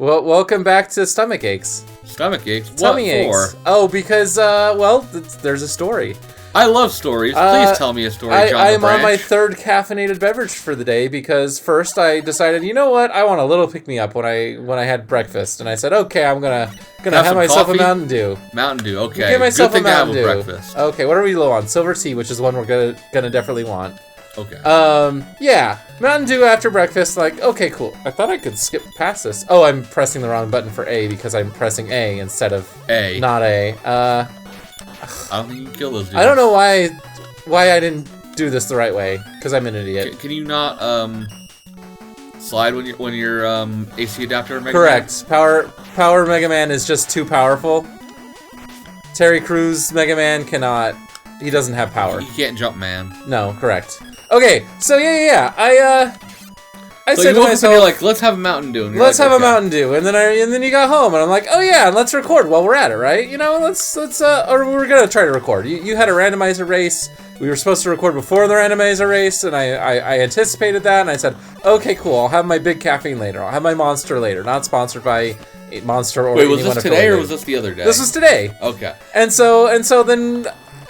Well, welcome back to Stomach Aches. Stomach aches? Tummy what aches. Oh, because, there's a story. I love stories. Please tell me a story, John I'm the on my Branch. third caffeinated beverage for the day because first I decided, you know what, I want a little pick-me-up when I had breakfast, and I said, okay, I'm gonna have myself coffee? a Mountain Dew. Mountain Dew, okay. Give myself Good thing a Mountain to Dew. have with breakfast. Okay, what are we low on? Silver tea, which is one we're gonna definitely want. Okay. Yeah, Mountain Dew after breakfast, like, okay, cool. I thought I could skip past this. Oh, I'm pressing the wrong button for A because I'm pressing A instead of A. not A. I don't think you can kill those dudes. I don't know why I didn't do this the right way, because I'm an idiot. Can you not, slide when your AC adapter Megaman? Correct. Power Mega Man is just too powerful. Terry Crews Mega Man cannot. He doesn't have power. You can't jump, man. No, correct. Okay, so yeah. I So said you to woke up and you're myself, like, let's have a Mountain Dew. And you're let's like, have a okay. Mountain Dew, and then you got home, and I'm like, oh yeah, and let's record while we're at it, right? You know, let's or we're gonna try to record. You had a randomizer race. We were supposed to record before the randomizer race, and I anticipated that, and I said, okay, cool. I'll have my big caffeine later. I'll have my Monster later. Not sponsored by Monster or Wait, was anyone this today or affiliated. was this the other day? This was today. Okay.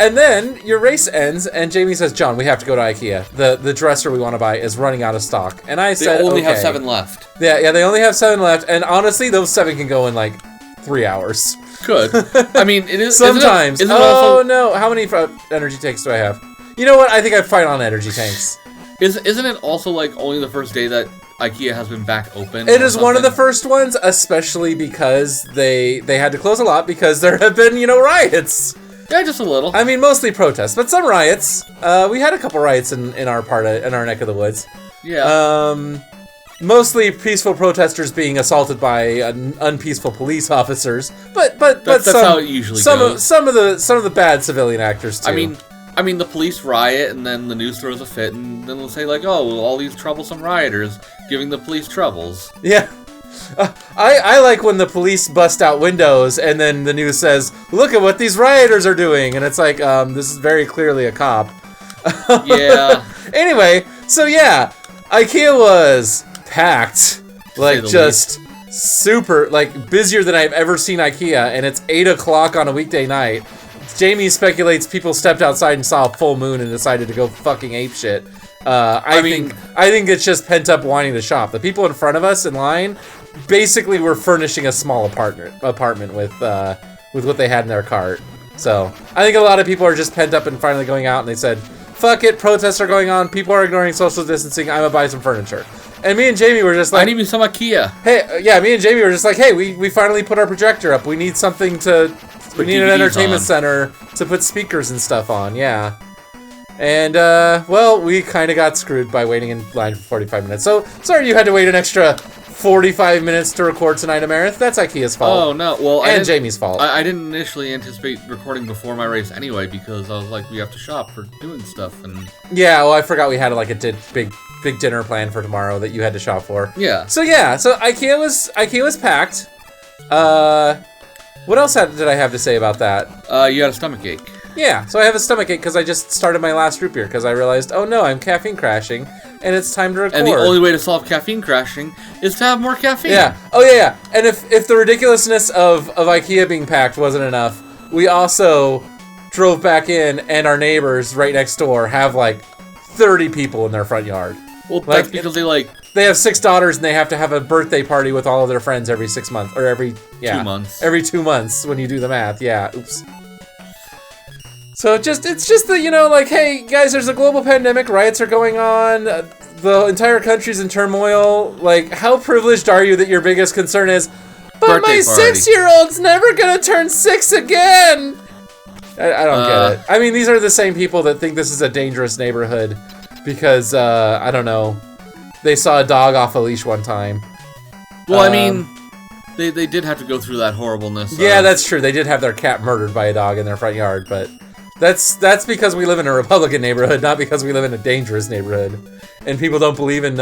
And then your race ends, and Jamie says, John, we have to go to IKEA. The dresser we want to buy is running out of stock. And I said, They only have okay. 7 left. Yeah, they only have 7 left, and honestly, those 7 can go in like 3 hours. Good. I mean, it is Sometimes. Isn't it Oh also, no! How many energy tanks do I have? You know what? I think I'm fine on energy tanks. Isn't it also like only the first day that IKEA has been back open? It or is one of the something? first ones, especially because they had to close a lot because there have been riots. Yeah, just a little. I mean, mostly protests, but some riots. We had a couple riots in our neck of the woods. Yeah. Mostly peaceful protesters being assaulted by unpeaceful police officers, but That's how it usually goes. Some of the bad civilian actors too. I mean, the police riot, and then the news throws a fit, and then they'll say like, "Oh, well, all these troublesome rioters giving the police troubles." Yeah. I like when the police bust out windows and then the news says, look at what these rioters are doing. And it's like, this is very clearly a cop. Yeah. Anyway, so yeah, IKEA was packed. Like, just super, like, busier than I've ever seen IKEA. And it's 8 o'clock on a weekday night. Jamie speculates people stepped outside and saw a full moon and decided to go fucking apeshit. I think it's just pent up wanting to shop. The people in front of us in line basically were furnishing a small apartment with what they had in their cart. So I think a lot of people are just pent up and finally going out, and they said, "Fuck it, protests are going on. People are ignoring social distancing. I'm gonna buy some furniture." And me and Jamie were just like, I need me some IKEA. "Hey, yeah." Me and Jamie were just like, "Hey, we finally put our projector up. We need something to. We need an DVDs entertainment on. center to put speakers and stuff on." Yeah. And, we kind of got screwed by waiting in line for 45 minutes. So, sorry you had to wait an extra 45 minutes to record tonight, Amarith. That's IKEA's fault. Oh no, well, and Jamie's fault. I didn't initially anticipate recording before my race anyway because I was like, we have to shop for doing stuff and. Yeah, well, I forgot we had like a big dinner plan for tomorrow that you had to shop for. Yeah. So IKEA was packed. What else did I have to say about that? You had a stomach ache. Yeah, so I have a stomach ache because I just started my last root beer because I realized, oh no, I'm caffeine crashing, and it's time to record. And the only way to solve caffeine crashing is to have more caffeine. Yeah. Oh yeah. And if the ridiculousness of IKEA being packed wasn't enough, we also drove back in, and our neighbors right next door have like 30 people in their front yard. Well, that's because they have 6 daughters, and they have to have a birthday party with all of their friends every 6 months, or every 2 months. Every 2 months when you do the math. Yeah. Oops. So it's just the, hey, guys, there's a global pandemic, riots are going on, the entire country's in turmoil, like, how privileged are you that your biggest concern is, but my 6-year-old's never gonna turn 6 again! I don't get it. I mean, these are the same people that think this is a dangerous neighborhood because, I don't know, they saw a dog off a leash one time. Well, I mean, they did have to go through that horribleness. Yeah, that's true. They did have their cat murdered by a dog in their front yard, but that's because we live in a Republican neighborhood, not because we live in a dangerous neighborhood. And people don't believe in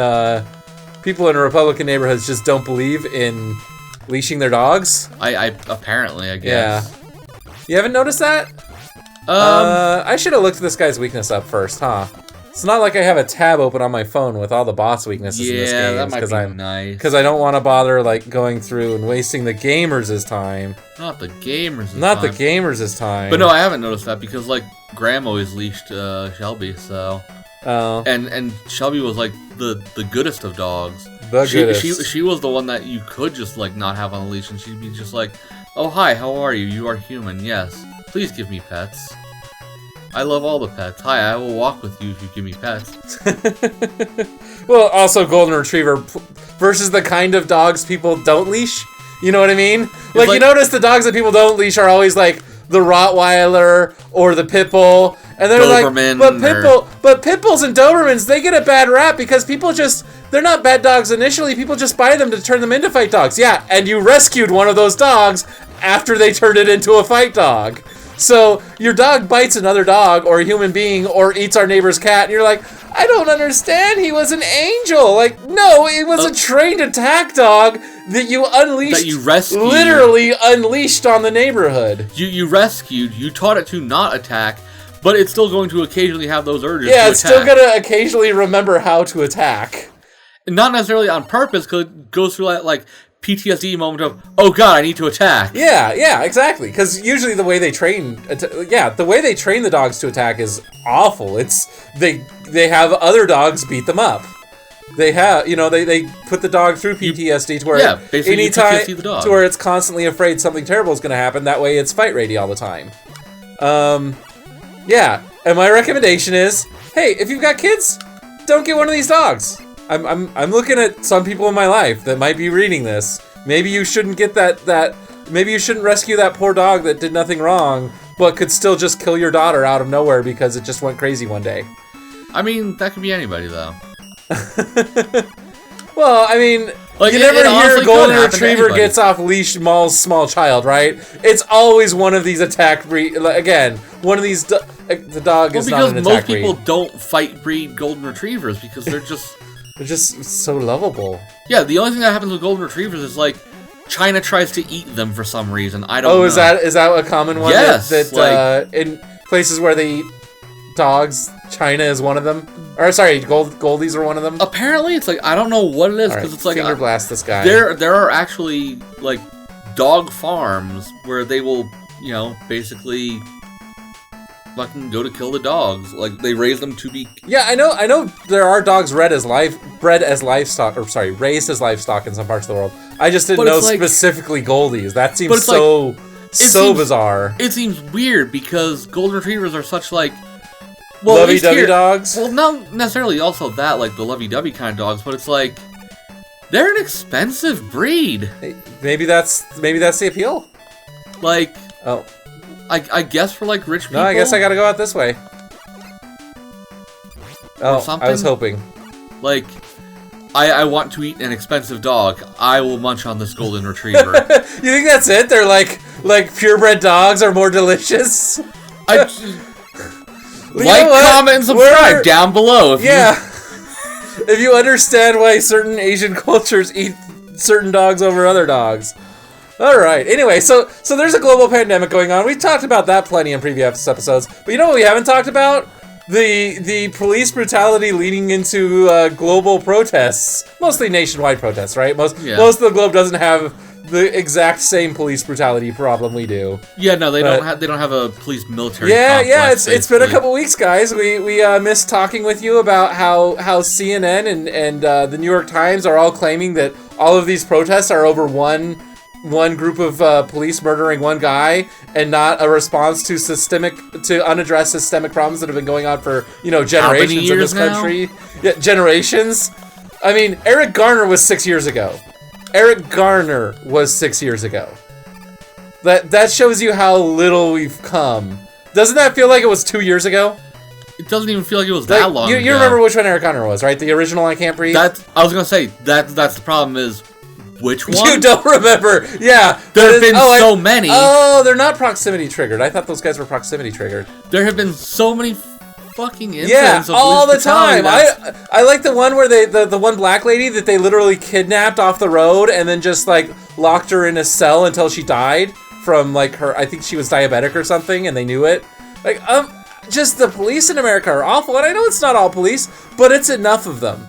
people in Republican neighborhoods just don't believe in leashing their dogs. I apparently, I guess. Yeah. You haven't noticed that? I should have looked this guy's weakness up first, huh? It's not like I have a tab open on my phone with all the boss weaknesses in this game. Yeah, that might be nice. Because I don't want to bother like going through and wasting the gamers' time. Not the gamers' time. Not the gamers' time. But no, I haven't noticed that because like Graham always leashed Shelby, so. Oh. And Shelby was like the goodest of dogs. The goodest. She was the one that you could just like not have on a leash, and she'd be just like, "Oh hi, how are you? You are human. Yes, please give me pets. I love all the pets. Hi, I will walk with you if you give me pets." Well, also Golden Retriever versus the kind of dogs people don't leash. You know what I mean? Like you notice the dogs that people don't leash are always like the Rottweiler or the Pit Bull. And they're Doberman, like, but Pit Bulls and Dobermans, they get a bad rap because people they're not bad dogs initially. People just buy them to turn them into fight dogs. Yeah, and you rescued one of those dogs after they turned it into a fight dog. So your dog bites another dog or a human being or eats our neighbor's cat, and you're like, I don't understand. He was an angel. Like, no, it was a trained attack dog that you unleashed. That you rescued. Literally unleashed on the neighborhood. You rescued. You taught it to not attack. But it's still going to occasionally have those urges. Yeah, to it's attack. still going to occasionally remember how to attack. Not necessarily on purpose, because it goes through that like PTSD moment of, oh god, I need to attack. Yeah, exactly. Because usually the way they train, the way they train the dogs to attack is awful. It's they have other dogs beat them up. They have, they put the dog through PTSD to where anytime PTSD the dog. to where it's constantly afraid something terrible is going to happen. That way, it's fight ready all the time. Yeah, and my recommendation is, hey, if you've got kids, don't get one of these dogs. I'm looking at some people in my life that might be reading this. Maybe you shouldn't get that maybe you shouldn't rescue that poor dog that did nothing wrong, but could still just kill your daughter out of nowhere because it just went crazy one day. I mean, that could be anybody though. Well, I mean, like, you never hear a Golden Retriever gets off leash mauls small child, right? It's always one of these attack breed. Again, one of these. The dog is not an attack breed. Because most people don't fight breed Golden Retrievers because they're just they're just so lovable. Yeah, the only thing that happens with Golden Retrievers is like China tries to eat them for some reason. I don't know. Oh, is that a common one? Yes. That in places where they eat dogs, China is one of them. Or sorry, Goldies are one of them. Apparently, it's like I don't know what it is because it's like finger blast this guy. There are actually like dog farms where they will basically fucking go to kill the dogs. Like they raise them to be. Yeah, I know. There are dogs raised as livestock in some parts of the world. I just didn't know specifically Goldies. That seems so bizarre. It seems weird because Golden Retrievers are such like. Well, lovey-dovey dogs? Well, not necessarily also that, like the lovey-dovey kind of dogs, but it's like, they're an expensive breed. Maybe that's the appeal. Like, I guess for like rich people. No, I guess I gotta go out this way. Oh, I was hoping. Like, I want to eat an expensive dog. I will munch on this Golden Retriever. You think that's it? They're like purebred dogs are more delicious? Like, comment, and subscribe down below. If you understand why certain Asian cultures eat certain dogs over other dogs. All right. Anyway, so there's a global pandemic going on. We talked about that plenty in previous episodes. But you know what we haven't talked about? The police brutality leading into global protests. Mostly nationwide protests, right? Most of the globe doesn't have the exact same police brutality problem we do. Yeah, no, they don't have a police military. Yeah, it's been a couple weeks, guys. We missed talking with you about how CNN and the New York Times are all claiming that all of these protests are over one group of police murdering one guy and not a response to unaddressed systemic problems that have been going on for generations in this country. Yeah, generations. I mean, Eric Garner was 6 years ago. That shows you how little we've come. Doesn't that feel like it was 2 years ago? It doesn't even feel like it was that long ago. You remember which one Eric Garner was, right? The original I Can't Breathe? I was going to say, that's the problem is, which one? You don't remember. Yeah. There have been so many. Oh, they're not proximity triggered. I thought those guys were proximity triggered. There have been so many fucking incidents of all the time. I like the one where the one black lady that they literally kidnapped off the road and then just like locked her in a cell until she died from like her. I think she was diabetic or something, and they knew it. Like just the police in America are awful, and I know it's not all police, but it's enough of them.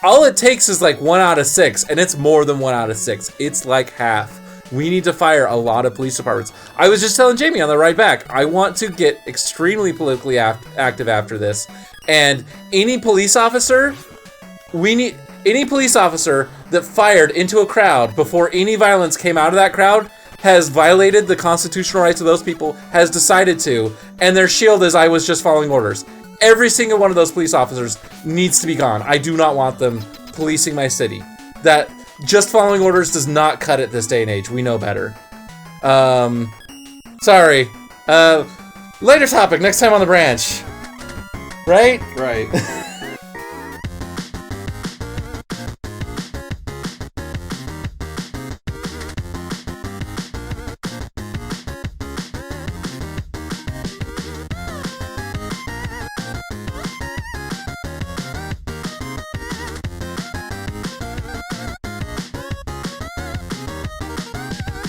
All it takes is like 1 out of 6, and it's more than 1 out of 6. It's like half. We need to fire a lot of police departments. I was just telling Jamie on the ride back, I want to get extremely politically active after this, and any police officer that fired into a crowd before any violence came out of that crowd has violated the constitutional rights of those people, has decided to, and their shield is, I was just following orders. Every single one of those police officers needs to be gone. I do not want them policing my city. That just following orders does not cut it this day and age. We know better. Sorry. Later topic, next time on the branch. Right? Right.